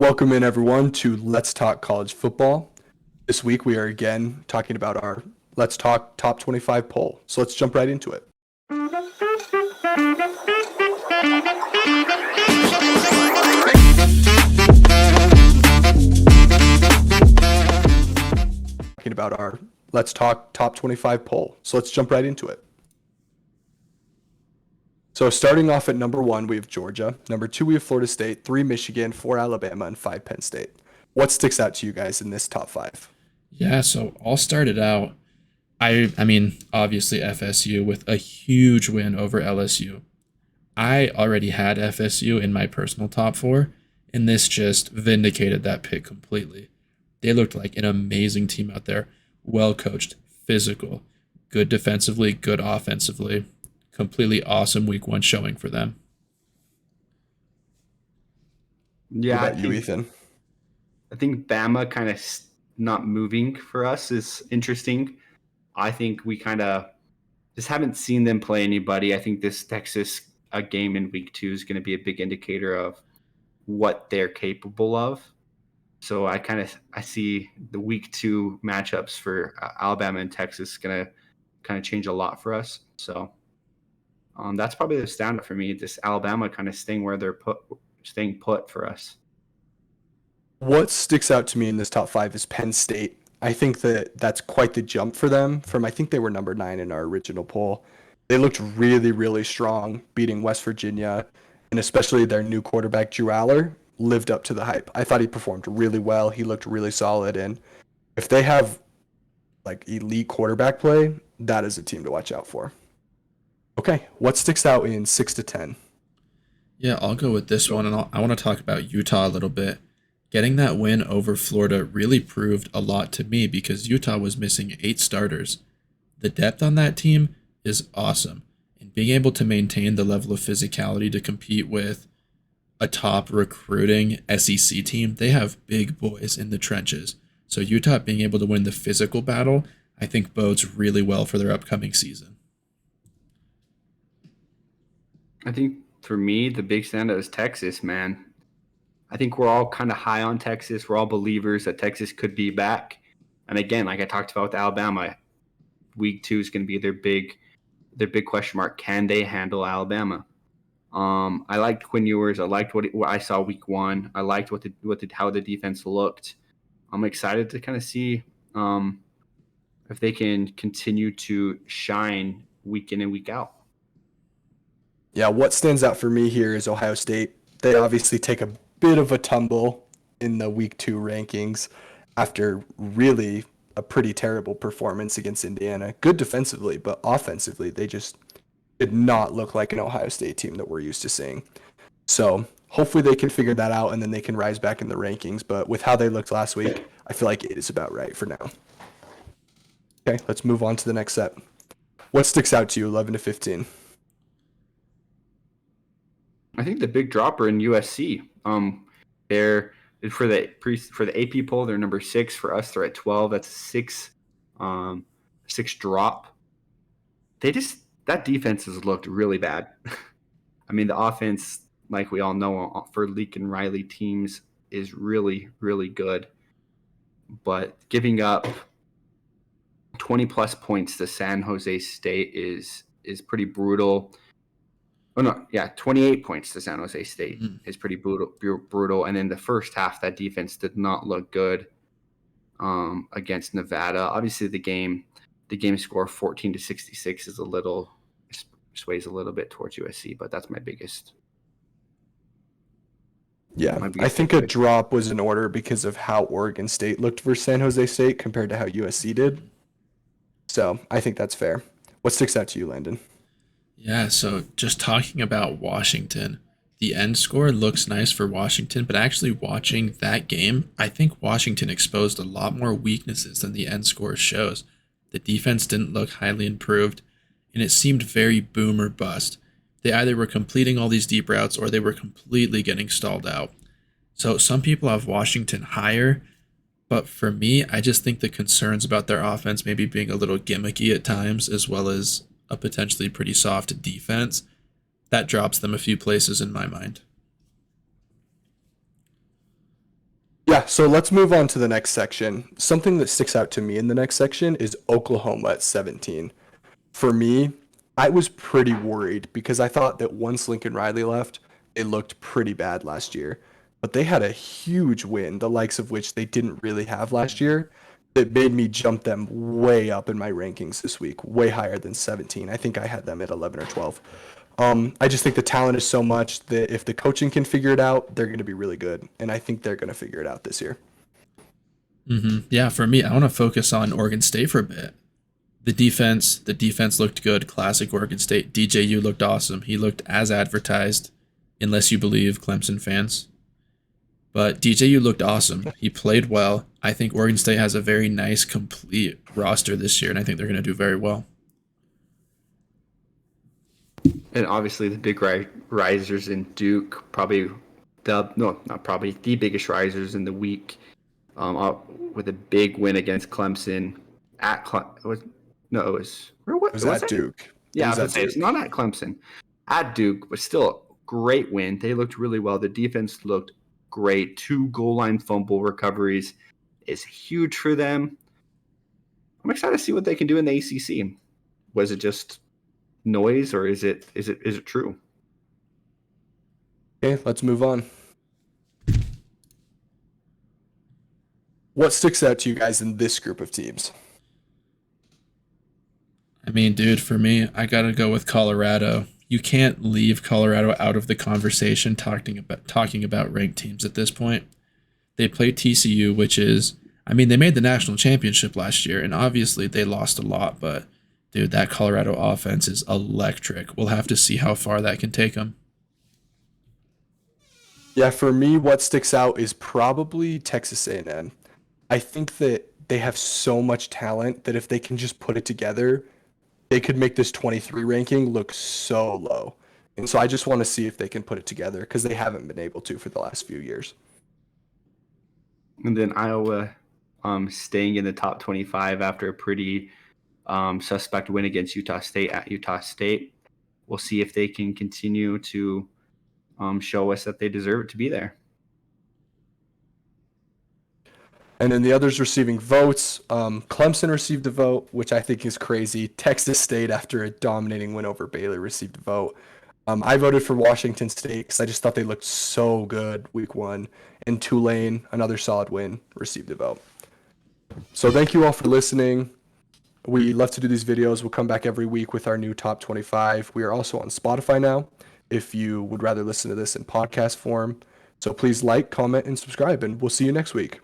Welcome in, everyone, to Let's Talk College Football. This week, we are again talking about our Let's Talk Top 25 poll. So let's jump right into it. Talking about our Let's Talk Top 25 poll. So let's jump right into it. So starting off at number 1, we have Georgia. Number 2, we have Florida State. 3, Michigan. 4, Alabama. And 5, Penn State. What sticks out to you guys in this top 5? Yeah, so I'll start it out. I mean, obviously FSU with a huge win over LSU. I already had FSU in my personal top 4, and this just vindicated that pick completely. They looked like an amazing team out there, well coached, physical, good defensively, good offensively. Completely awesome week 1 showing for them. What Yeah, I about you, think Ethan? I think Bama kind of not moving for us is interesting. I think we kind of just haven't seen them play anybody. I think this Texas game in week 2 is going to be a big indicator of what they're capable of. So I see the week 2 matchups for Alabama and Texas going to kind of change a lot for us. So that's probably the standout for me. This Alabama kind of staying put for us. What sticks out to me in this top 5 is Penn State. I think that that's quite the jump for them from I think they were number 9 in our original poll. They looked really, really strong beating West Virginia, and especially their new quarterback, Drew Aller, lived up to the hype. I thought he performed really well. He looked really solid, and if they have like elite quarterback play, that is a team to watch out for. Okay, what sticks out in 6 to 10? Yeah, I'll go with this one, and I want to talk about Utah a little bit. Getting that win over Florida really proved a lot to me because Utah was missing 8 starters. The depth on that team is awesome, and being able to maintain the level of physicality to compete with a top recruiting SEC team, they have big boys in the trenches. So Utah being able to win the physical battle, I think bodes really well for their upcoming season. I think for me, the big standout is Texas, man. I think we're all kind of high on Texas. We're all believers that Texas could be back. And again, like I talked about with Alabama, week 2 is going to be their big question mark. Can they handle Alabama? I liked Quinn Ewers. I liked what I saw week 1. I liked how the defense looked. I'm excited to kind of see if they can continue to shine week in and week out. Yeah, what stands out for me here is Ohio State. They obviously take a bit of a tumble in the week 2 rankings after really a pretty terrible performance against Indiana. Good defensively, but offensively, they just did not look like an Ohio State team that we're used to seeing. So hopefully they can figure that out and then they can rise back in the rankings. But with how they looked last week, I feel like it is about right for now. Okay, let's move on to the next set. What sticks out to you, 11 to 15? I think the big dropper in USC. They're for the AP poll, they're number 6. For us, they're at 12. That's um, 6 drop. That defense has looked really bad. I mean, the offense, like we all know, for Lincoln Riley teams is really, really good. But giving up 20 plus points to San Jose State is pretty brutal. Oh no, yeah, 28 points to San Jose State is pretty brutal. And then the first half, that defense did not look good against Nevada. Obviously, the game score 14-66 is sways a little bit towards USC, but that's my biggest. Yeah, My I biggest think a takeaway. drop was in order because of how Oregon State looked versus San Jose State compared to how USC did. So I think that's fair. What sticks out to you, Landon? Yeah, so just talking about Washington, the end score looks nice for Washington, but actually watching that game, I think Washington exposed a lot more weaknesses than the end score shows. The defense didn't look highly improved, and it seemed very boom or bust. They either were completing all these deep routes or they were completely getting stalled out. So some people have Washington higher, but for me, I just think the concerns about their offense maybe being a little gimmicky at times, as well as a potentially pretty soft defense, that drops them a few places in my mind. Yeah, so let's move on to the next section. Something that sticks out to me in the next section is Oklahoma at 17. For me, I was pretty worried because I thought that once Lincoln Riley left, it looked pretty bad last year. But they had a huge win, the likes of which they didn't really have last year, that made me jump them way up in my rankings this week, way higher than 17. I think I had them at 11 or 12. I just think the talent is so much that if the coaching can figure it out, they're going to be really good. And I think they're going to figure it out this year. Yeah, for me, I want to focus on Oregon State for a bit. The defense looked good. Classic Oregon State. DJU looked awesome. He looked as advertised, unless you believe Clemson fans. But DJU looked awesome. He played well. I think Oregon State has a very nice, complete roster this year, and I think they're going to do very well. And obviously the big risers in Duke, the biggest risers in the week, with a big win against Clemson at It was at Duke. Yeah, It was at Duke. it's not at Clemson, at Duke, but still great win. They looked really well. The defense looked great. 2 goal line fumble recoveries is huge for them. I'm excited to see what they can do in the ACC. Was it just noise, or is it true? Okay, let's move on. What sticks out to you guys in this group of teams? I mean, dude, for me, I got to go with Colorado. You can't leave Colorado out of the conversation talking about ranked teams at this point. They play TCU, which is, I mean, they made the national championship last year, and obviously they lost a lot, but dude, that Colorado offense is electric. We'll have to see how far that can take them. Yeah, for me, what sticks out is probably Texas A&M. I think that they have so much talent that if they can just put it together, they could make this 23 ranking look so low. And so I just want to see if they can put it together because they haven't been able to for the last few years. And then Iowa staying in the top 25 after a pretty suspect win against Utah State at Utah State. We'll see if they can continue to show us that they deserve it to be there. And then the others receiving votes, Clemson received a vote, which I think is crazy. Texas State, after a dominating win over Baylor, received a vote. I voted for Washington State because I just thought they looked so good week 1. And Tulane, another solid win, received a vote. So thank you all for listening. We love to do these videos. We'll come back every week with our new top 25. We are also on Spotify now if you would rather listen to this in podcast form. So please like, comment, and subscribe, and we'll see you next week.